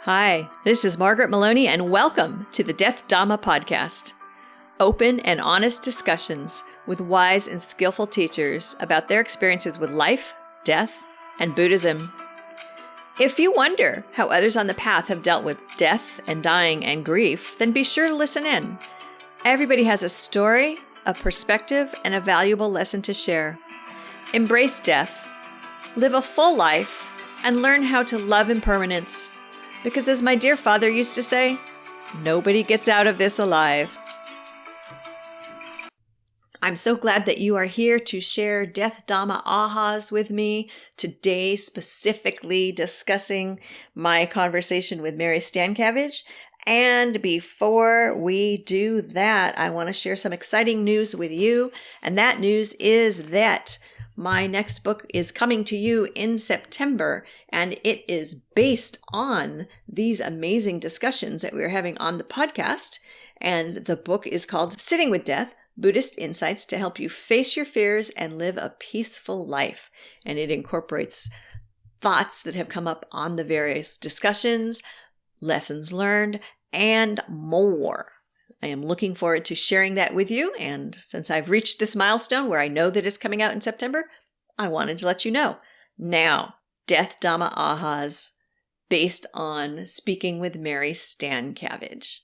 Hi, this is Margaret Maloney, and welcome to the Death Dhamma podcast. Open and honest discussions with wise and skillful teachers about their experiences with life, death, and Buddhism. If you wonder how others on the path have dealt with death and dying and grief, then be sure to listen in. Everybody has a story, a perspective, and a valuable lesson to share. Embrace death, live a full life, and learn how to love impermanence. Because as my dear father used to say, nobody gets out of this alive. I'm so glad that you are here to share Death Dhamma ahas with me, today specifically discussing my conversation with Mary Stancavage. And before we do that, I want to share some exciting news with you. And that news is that my next book is coming to you in September, and it is based on these amazing discussions that we are having on the podcast. And the book is called Sitting with Death, Buddhist Insights to Help You Face Your Fears and Live a Peaceful Life. And it incorporates thoughts that have come up on the various discussions, lessons learned, and more. I am looking forward to sharing that with you. And since I've reached this milestone where I know that it's coming out in September, I wanted to let you know. Now, Death Dhamma ahas based on speaking with Mary Stancavage.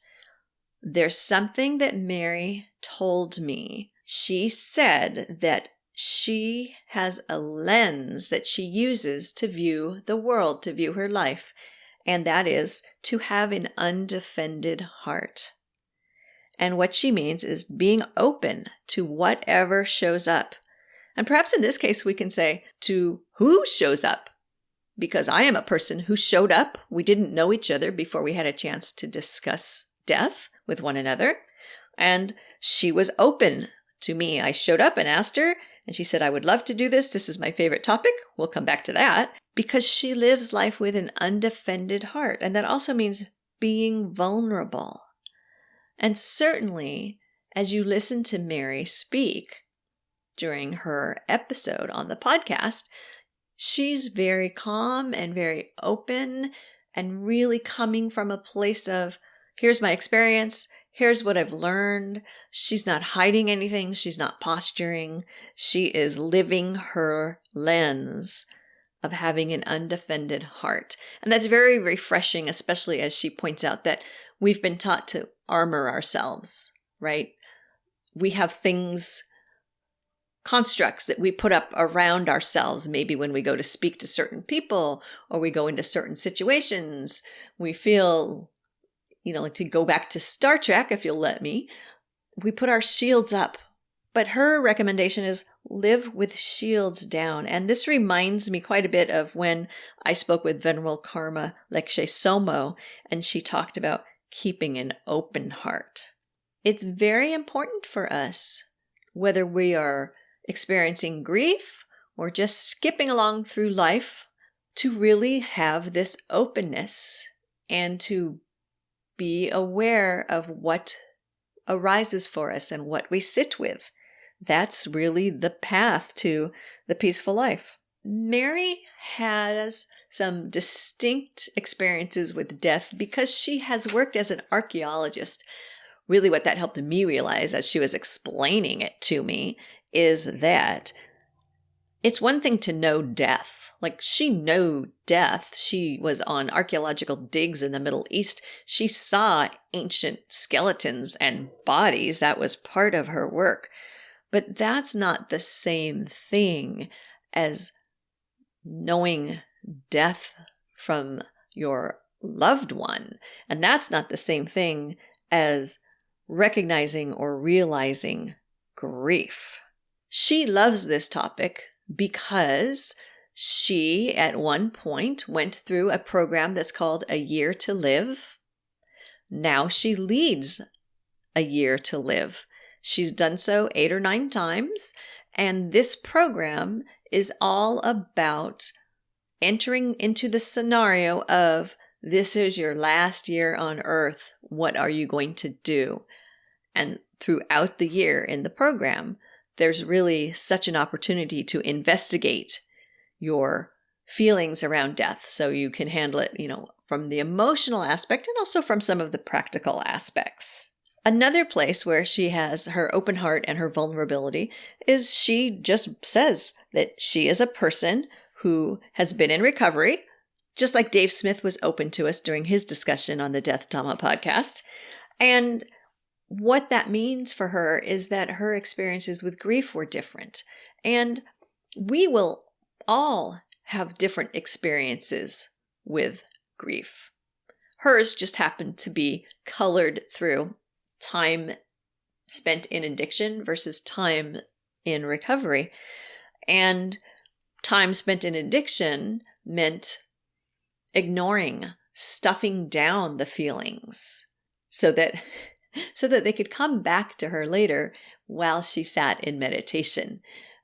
There's something that Mary told me. She said that she has a lens that she uses to view the world, to view her life, and that is to have an undefended heart. And what she means is being open to whatever shows up. And perhaps in this case, we can say to who shows up. Because I am a person who showed up. We didn't know each other before we had a chance to discuss death with one another. And she was open to me. I showed up and asked her, and she said, I would love to do this. This is my favorite topic. We'll come back to that. Because she lives life with an undefended heart. And that also means being vulnerable. And certainly, as you listen to Mary speak during her episode on the podcast, she's very calm and very open and really coming from a place of, here's my experience, here's what I've learned. She's not hiding anything. She's not posturing. She is living her lens of having an undefended heart. And that's very refreshing, especially as she points out that we've been taught to armor ourselves, right? We have things, constructs that we put up around ourselves. Maybe when we go to speak to certain people or we go into certain situations, we feel, like to go back to Star Trek, if you'll let me, we put our shields up. But her recommendation is live with shields down. And this reminds me quite a bit of when I spoke with Venerable Karma Lekshe Somo, and she talked about keeping an open heart. It's very important for us, whether we are experiencing grief or just skipping along through life, to really have this openness and to be aware of what arises for us and what we sit with. That's really the path to the peaceful life. Mary has some distinct experiences with death because she has worked as an archaeologist. Really what that helped me realize as she was explaining it to me is that it's one thing to know death. Like she knew death. She was on archaeological digs in the Middle East. She saw ancient skeletons and bodies. That was part of her work. But that's not the same thing as knowing death from your loved one. And that's not the same thing as recognizing or realizing grief. She loves this topic because she, at one point, went through a program that's called A Year to Live. Now she leads A Year to Live. She's done so 8 or 9 times, and this program is all about entering into the scenario of, this is your last year on earth. What are you going to do? And throughout the year in the program, there's really such an opportunity to investigate your feelings around death so you can handle it, from the emotional aspect and also from some of the practical aspects. Another place where she has her open heart and her vulnerability is she just says that she is a person who has been in recovery, just like Dave Smith was open to us during his discussion on the Death Dhamma podcast. And what that means for her is that her experiences with grief were different. And we will all have different experiences with grief. Hers just happened to be colored through time spent in addiction versus time in recovery. And time spent in addiction meant ignoring, stuffing down the feelings so that they could come back to her later while she sat in meditation.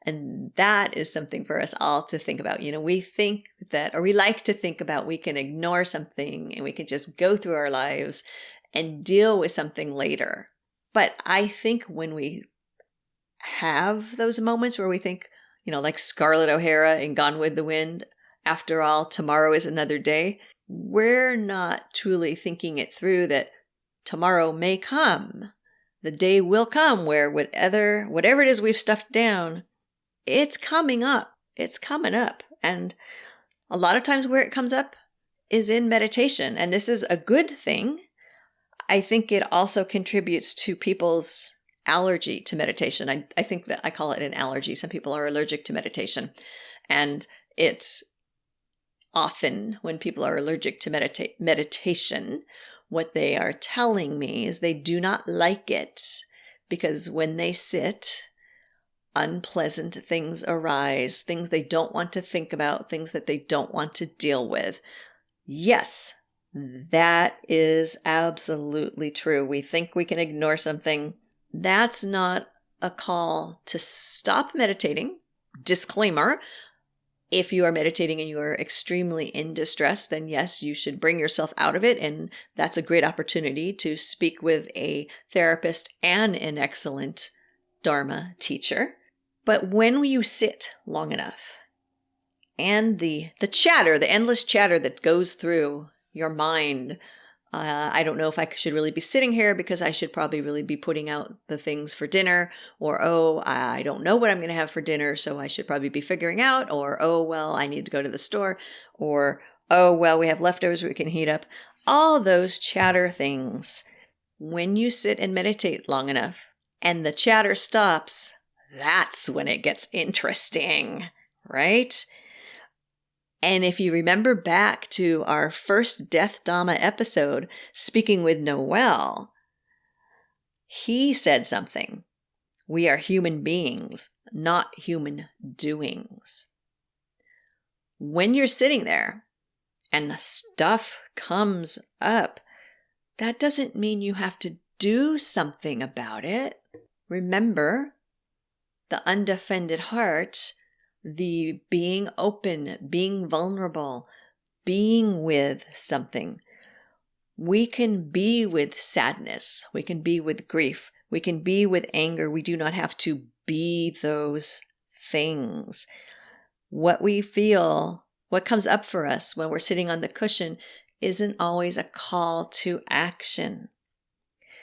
And that is something for us all to think about. We think that, or we like to think about, we can ignore something and we can just go through our lives and deal with something later. But I think when we have those moments where we think, like Scarlett O'Hara in Gone with the Wind, after all, tomorrow is another day, we're not truly thinking it through that tomorrow may come. The day will come where whatever it is we've stuffed down, it's coming up. It's coming up. And a lot of times where it comes up is in meditation. And this is a good thing. I think it also contributes to people's allergy to meditation. I think that I call it an allergy. Some people are allergic to meditation. And it's often when people are allergic to meditation, what they are telling me is they do not like it because when they sit, unpleasant things arise, things they don't want to think about, things that they don't want to deal with. Yes, that is absolutely true. We think we can ignore something. That's not a call to stop meditating. Disclaimer. If you are meditating and you are extremely in distress, then yes, you should bring yourself out of it. And that's a great opportunity to speak with a therapist and an excellent Dharma teacher. But when you sit long enough and the chatter, the endless chatter that goes through your mind, I don't know if I should really be sitting here because I should probably really be putting out the things for dinner, or, oh, I don't know what I'm going to have for dinner, so I should probably be figuring out, or, oh, well, I need to go to the store, or, oh, well, we have leftovers we can heat up. All those chatter things. When you sit and meditate long enough and the chatter stops, that's when it gets interesting, right? And if you remember back to our first Death Dhamma episode, speaking with Noel, he said something. We are human beings, not human doings. When you're sitting there and the stuff comes up, that doesn't mean you have to do something about it. Remember, the undefended heart, the being open, being vulnerable, being with something. We can be with sadness. We can be with grief. We can be with anger. We do not have to be those things. What we feel, what comes up for us when we're sitting on the cushion isn't always a call to action.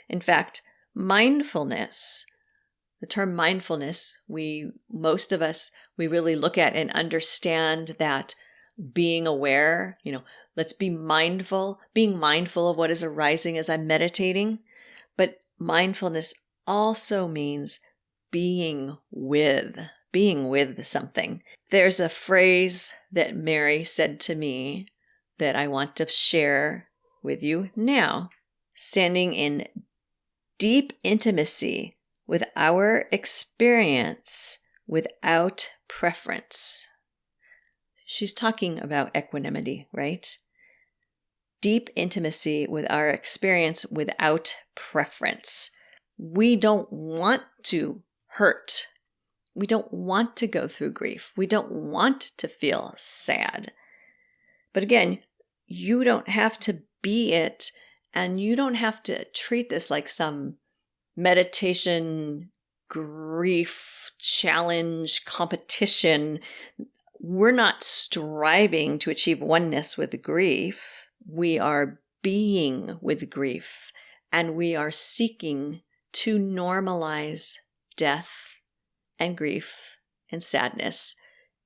In fact, mindfulness, the term mindfulness, most of us really look at and understand that being aware, let's be mindful, being mindful of what is arising as I'm meditating. But mindfulness also means being with something. There's a phrase that Mary said to me that I want to share with you now. Standing in deep intimacy with our experience without preference. She's talking about equanimity, right? Deep intimacy with our experience without preference. We don't want to hurt. We don't want to go through grief. We don't want to feel sad. But again, you don't have to be it, and you don't have to treat this like some meditation grief challenge competition. We're not striving to achieve oneness with grief. We are being with grief, and we are seeking to normalize death and grief and sadness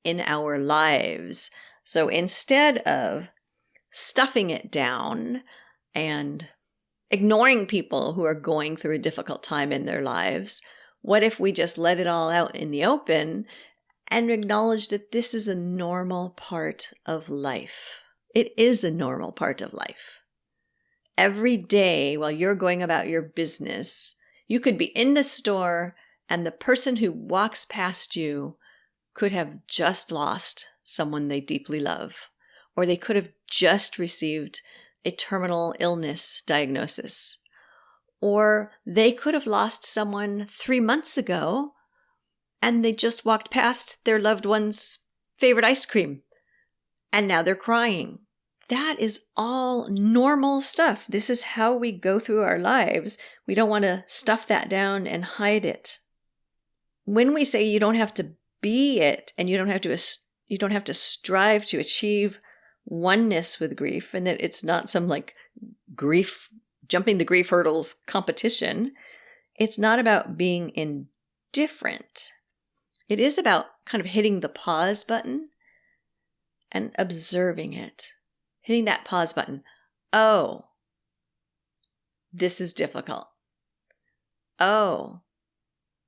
in our lives. So instead of stuffing it down and ignoring people who are going through a difficult time in their lives, what if we just let it all out in the open and acknowledge that this is a normal part of life? It is a normal part of life. Every day while you're going about your business, you could be in the store and the person who walks past you could have just lost someone they deeply love, or they could have just received a terminal illness diagnosis, or they could have lost someone 3 months ago and they just walked past their loved one's favorite ice cream and now they're crying. That is all normal stuff. This is how we go through our lives. We don't want to stuff that down and hide it. When we say you don't have to be it and you don't have to strive to achieve oneness with grief, and that it's not some like grief, jumping the grief hurdles competition. It's not about being indifferent. It is about kind of hitting the pause button and observing it. Hitting that pause button. Oh, this is difficult. Oh,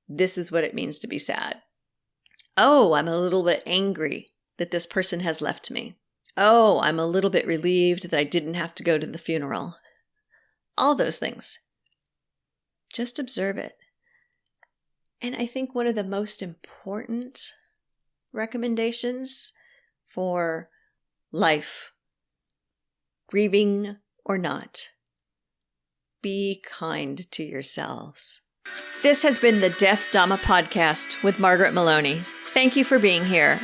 this is what it means to be sad. Oh, I'm a little bit angry that this person has left me. Oh, I'm a little bit relieved that I didn't have to go to the funeral. All those things. Just observe it. And I think one of the most important recommendations for life, grieving or not, be kind to yourselves. This has been the Death Dhamma podcast with Margaret Maloney. Thank you for being here.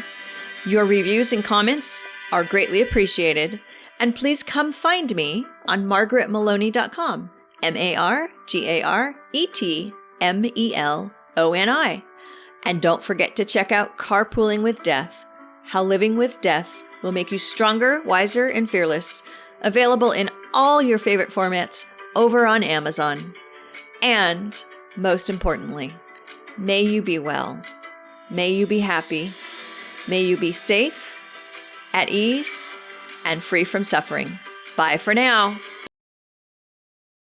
Your reviews and comments are greatly appreciated. And please come find me on margaretmaloney.com. MargaretMeloni. And don't forget to check out Carpooling with Death, How Living with Death Will Make You Stronger, Wiser, and Fearless. Available in all your favorite formats over on Amazon. And most importantly, may you be well. May you be happy. May you be safe, at ease, and free from suffering. Bye for now.